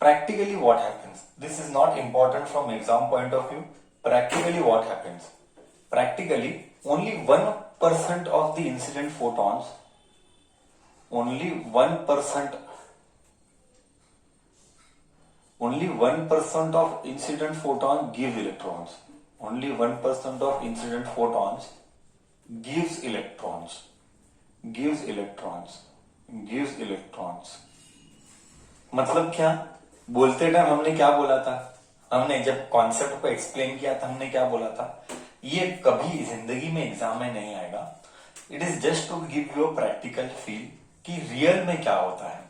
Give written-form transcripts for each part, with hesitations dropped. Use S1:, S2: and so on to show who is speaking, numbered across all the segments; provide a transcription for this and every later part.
S1: practically what happens, this is not important from exam point of view. Practically what happens, practically only 1% of the incident photons, only 1% of incident photon gives electrons. Only 1% of incident photons gives electrons. मतलब क्या, बोलते time हमने क्या बोला था, हमने जब concept को एक्सप्लेन किया था हमने क्या बोला था, ये कभी जिंदगी में एग्जाम में नहीं आएगा. It is just to give you practical feel कि रियल में क्या होता है.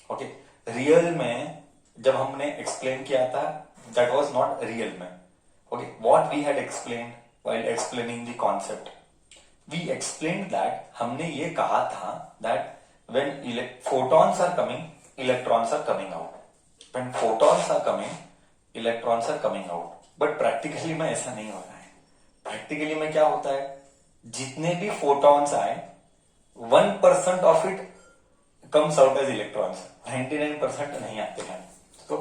S1: ओके, रियल में जब हमने एक्सप्लेन किया था दैट वाज नॉट रियल में. Okay, what we had explained while explaining the concept, we explained that, हमने ये कहा था that when photons are coming, electrons are coming out. When photons are coming, electrons are coming out. But practically में ऐसा नहीं हो रहा है. Practically में क्या होता है, जितने भी photons आए 1% of it comes out as electrons. 99% नहीं आते हैं. So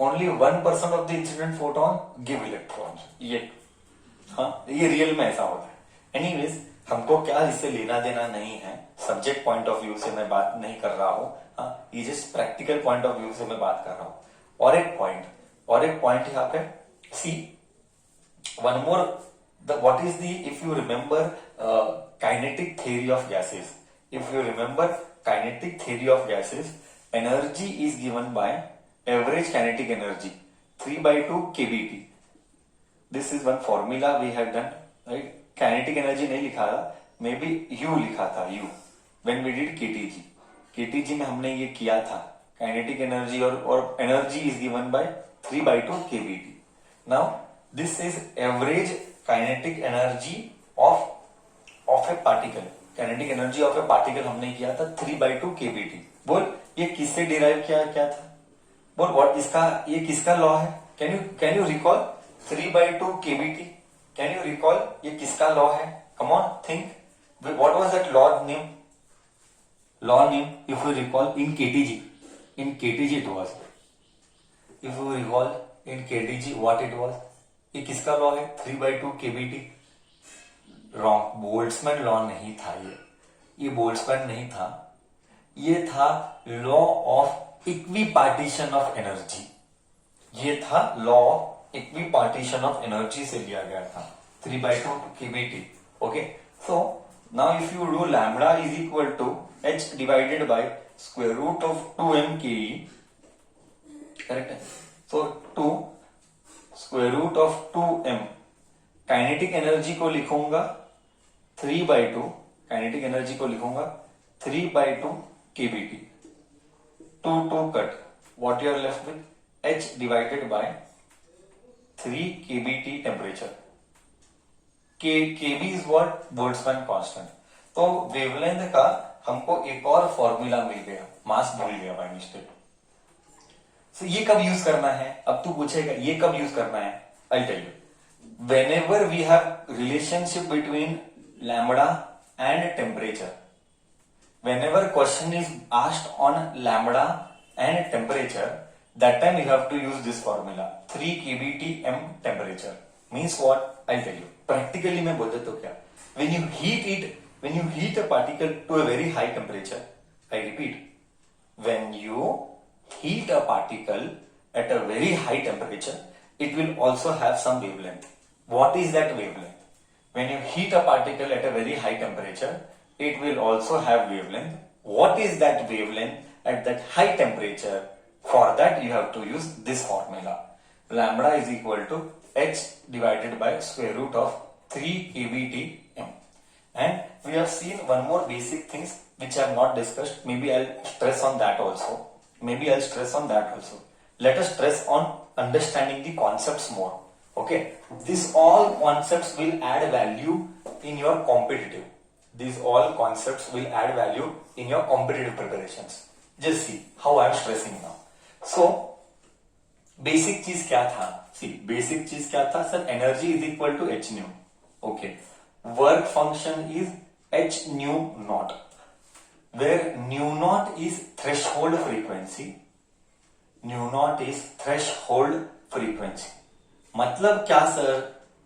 S1: only 1% of the incident photon give electrons. ये रियल में ऐसा होता है. Anyways, हमको क्या इससे लेना देना नहीं है. सब्जेक्ट पॉइंट ऑफ व्यू से मैं बात नहीं कर रहा हूं. ये just practical point of view से मैं बात कर रहा हूं. और एक पॉइंट यहाँ पे, see one more, what is the, if you remember kinetic theory of gases, energy is given by average kinetic energy 3/2 kBT. This is one formula we have done, right. Kinetic energy नहीं लिखा था, maybe you लिखा था, you, when we did KTG में हमने ये किया था. काइनेटिक एनर्जी और energy is given by 3/2 kBT. Now this is average kinetic energy of A particle. Kinetic energy of A particle हमने किया था 3/2 kBT. बोल ये किससे डिराइव किया था, बोल व्हाट, ये किसका लॉ है. Can you recall 3/2 kBT. Can you recall ये किसका लॉ है. Come on, think, what was that law name. If you recall in KTG it was. If you recall in KTG what it was, ये किसका law है, 3/2 kBT. Wrong, Boltzmann law नहीं था ये Boltzmann नहीं था, ये था law of equipartition of energy. ये था law of equipartition of energy से लिया गया था 3/2 kBT. Okay, so now if you do lambda is equal to h divided by square root of 2m ke, correct. So 2 square root of 2m, kinetic energy को लिखूंगा 3/2, kinetic energy को लिखूंगा 3/2 kBT. 2 cut, what you are left with h divided by 3 kBT temperature. kb is what, Boltzmann constant. तो wavelength का हमको एक और formula मिल गया, मास भूल गया बाय मिस्टेक. सो ये कब यूज करना है, अब तू पूछेगा ये कब यूज करना है. I tell you, whenever we have relationship between lambda and temperature, whenever question is asked on lambda and temperature, that time you have to use this formula 3 kBT m temperature. Means what, I tell you. Practically मैं बोलते तो क्या, when you heat a particle to a very high temperature, I repeat, when you heat a particle at a very high temperature, it will also have some wavelength. What is that wavelength? When you heat a particle at a very high temperature, it will also have wavelength. What is that wavelength at that high temperature? For that you have to use this formula. Lambda is equal to h divided by square root of 3 kBT m. And we have seen one more basic things which I have not discussed. Maybe I'll stress on that also. Let us stress on understanding the concepts more. Okay, these all concepts will add value in your competitive. preparations. Just see how I am stressing now. So basic चीज क्या था, basic चीज क्या था sir, energy is equal to H nu. Okay, work function is H nu naught, where nu naught is threshold frequency nu naught is threshold frequency. मतलब क्या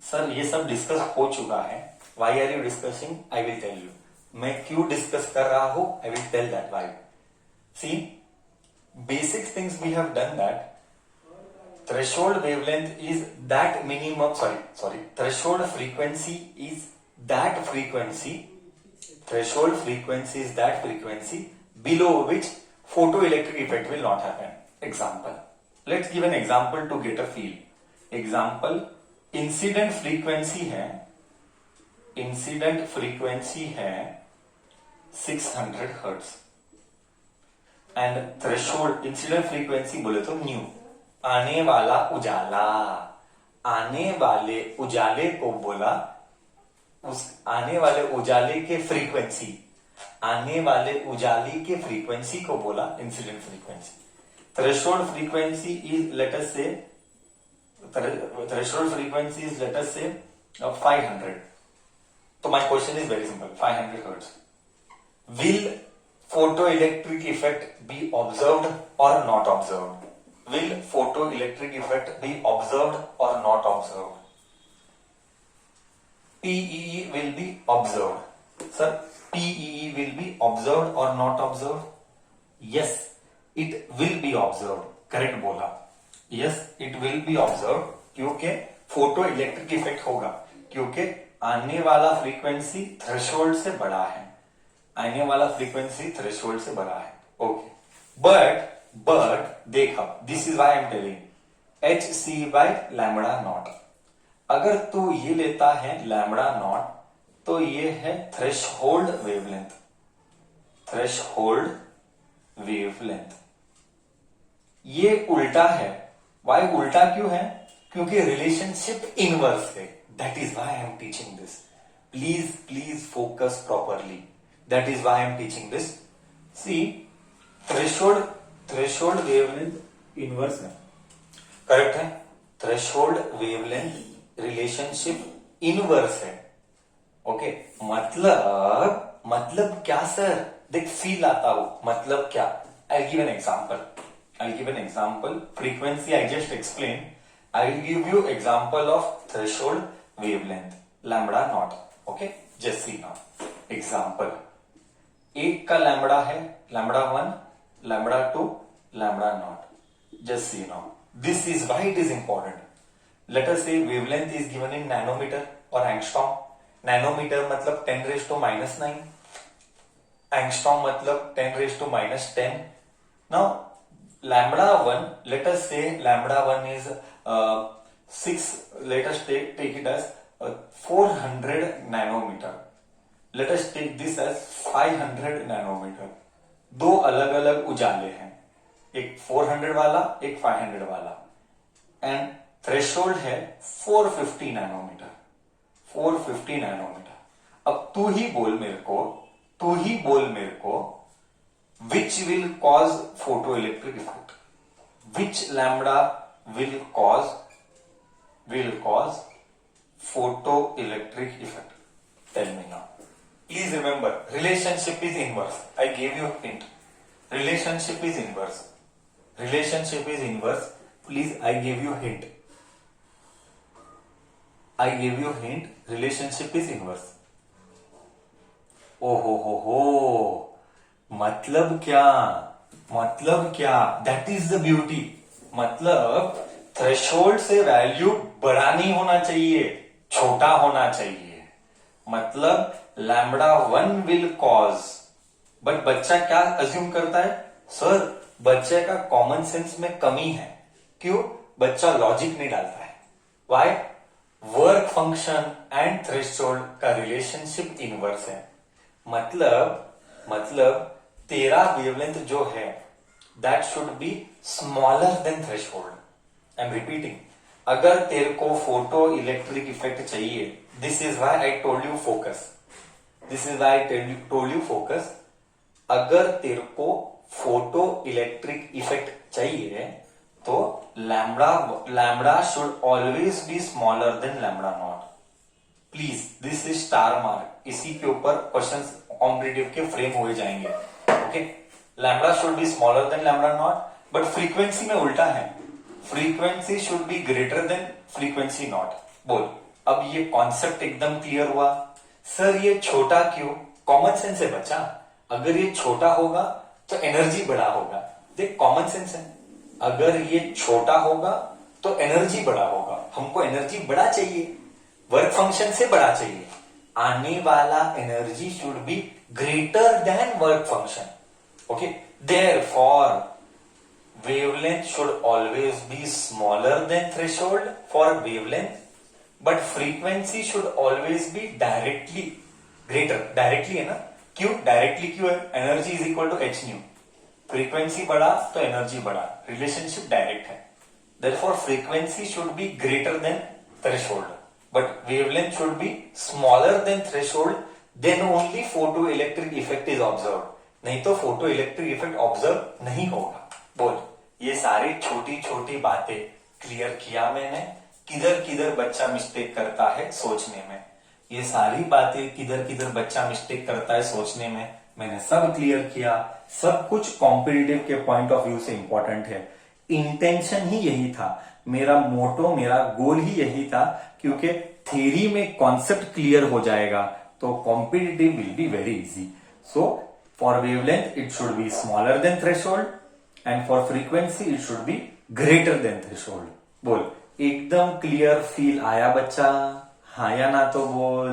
S1: sir ये सब डिस्कस हो चुका है। Why are you discussing? I will tell you. मैं क्यों discuss कर रहा हूं? I will tell that why. See, basic things we have done that threshold wavelength is that minimum, threshold frequency is that frequency, threshold frequency is that frequency below which photoelectric effect will not happen. Example, let's give an example to get a feel. Example, incident frequency है 600 hertz and threshold incident frequency बोले तो new. आने वाला उजाला, आने वाले उजाले को बोला, उस आने वाले उजाले के फ्रीक्वेंसी, आने वाले उजाले के फ्रीक्वेंसी को बोला incident frequency. Threshold frequency is let us say, threshold frequency is let us say 500। तो my question is very simple, 500 hertz. Will photoelectric effect be observed or not observed? Will photoelectric effect be observed or not observed? PEE will be observed. Sir, PEE will be observed or not observed? Yes, it will be observed. Correct बोला। Yes, it will be observed क्योंकि photoelectric effect होगा, क्योंकि आने वाला frequency threshold से बड़ा है, आने वाला फ्रीक्वेंसी थ्रेशोल्ड से बड़ा है। ओके, बट देखा, this is why I am telling H C by lambda naught. अगर तू ये लेता है लैम्बडा नॉट तो ये है थ्रेशहोल्ड वेवलेंथ, थ्रेशहोल्ड वेवलेंथ। ये उल्टा है। वाई उल्टा क्यों है? क्योंकि रिलेशनशिप इनवर्स है। That is why I am teaching this. Please focus properly. That is why I am teaching this. See, threshold wavelength inverse है, correct है? Threshold wavelength relationship inverse है। ओके, मतलब क्या सर? देख फील आता हो, मतलब क्या? I'll give an example. Frequency I just explained. I'll give you example of threshold wavelength lambda naught. Okay, just see now. Example, एक का लैम्बडा है lambda 1, lambda 2, lambda naught. Just see now, this is why it is important. Let us say wavelength is given in nanometer और angstrom. Nanometer मतलब 10⁻⁹, angstrom मतलब 10⁻⁻10। Now lambda 1, let us say lambda 1 is 6, let us take it as 400 nanometre. Let us take this as 500 nanometre. दो अलग अलग उजाले हैं, एक 400 वाला, एक 500 वाला, एंड थ्रेशोल्ड है 450 नैनोमीटर, 450 नैनोमीटर। अब तू ही बोल मेरे को which will cause photo electric effect, which lambda will cause photo electric effect? Tell me now. Please remember, relationship is inverse. I gave you a hint. Relationship is inverse. Relationship is inverse. Please, I gave you a hint. Relationship is inverse. Oh ho. मतलब क्या? That is the beauty. मतलब threshold से value बड़ा नहीं होना चाहिए, छोटा होना चाहिए। मतलब लैम्बडा 1 विल कॉज, बट बच्चा क्या अज्यूम करता है? सर बच्चे का कॉमन सेंस में कमी है। क्यों? बच्चा लॉजिक नहीं डालता है। Why? Work function and threshold का रिलेशनशिप इनवर्स है। मतलब तेरा वेवलेंथ जो है that should be smaller than threshold. I am repeating, अगर तेरे को फोटो इलेक्ट्रिक इफेक्ट चाहिए, this is why I told you focus, अगर तेरे को फोटो इलेक्ट्रिक इफेक्ट चाहिए तो lambda should always be smaller than lambda naught. Please, this is star mark. इसी के ऊपर क्वेश्चंस कॉम्पिटिटिव के फ्रेम हुए जाएंगे। Okay, lambda should be smaller than lambda not, but frequency में उल्टा है, frequency should be greater than frequency not. बोल, अब ये कॉन्सेप्ट एकदम क्लियर हुआ। सर ये छोटा क्यों? कॉमन सेंस है बच्चा, अगर ये छोटा होगा तो एनर्जी बड़ा होगा। देख कॉमन सेंस है, अगर ये छोटा होगा तो एनर्जी बड़ा होगा। हमको एनर्जी बड़ा चाहिए, वर्क फंक्शन से बड़ा चाहिए। आने वाला energy should be greater than work function. Okay, therefore wavelength should always be smaller than threshold for wavelength, but frequency should always be directly greater। directly है ना, क्यों directly क्यों है? Energy is equal to H nu, frequency बढ़ा तो energy बढ़ा, relationship direct है। therefore frequency should be greater than threshold, but wavelength should be smaller than threshold, then only photoelectric effect is observed। नहीं तो photo electric effect observe नहीं होगा। बोल, ये सारी छोटी छोटी बातें क्लियर किया मैंने। किधर किधर बच्चा मिस्टेक करता है सोचने में, ये सारी बातें किधर किधर बच्चा मिस्टेक करता है सोचने में मैंने सब क्लियर किया। सब कुछ कॉम्पिटिटिव के पॉइंट ऑफ व्यू से इंपॉर्टेंट है। इंटेंशन ही यही था, मेरा मोटो, मेरा गोल ही यही था, क्योंकि थ्योरी में कॉन्सेप्ट क्लियर हो जाएगा तो competitive will be very easy. So for wavelength it should be smaller than threshold, and for frequency it should be greater than threshold। बोल, एकदम क्लियर फील आया बच्चा? हाँ या ना तो बोल।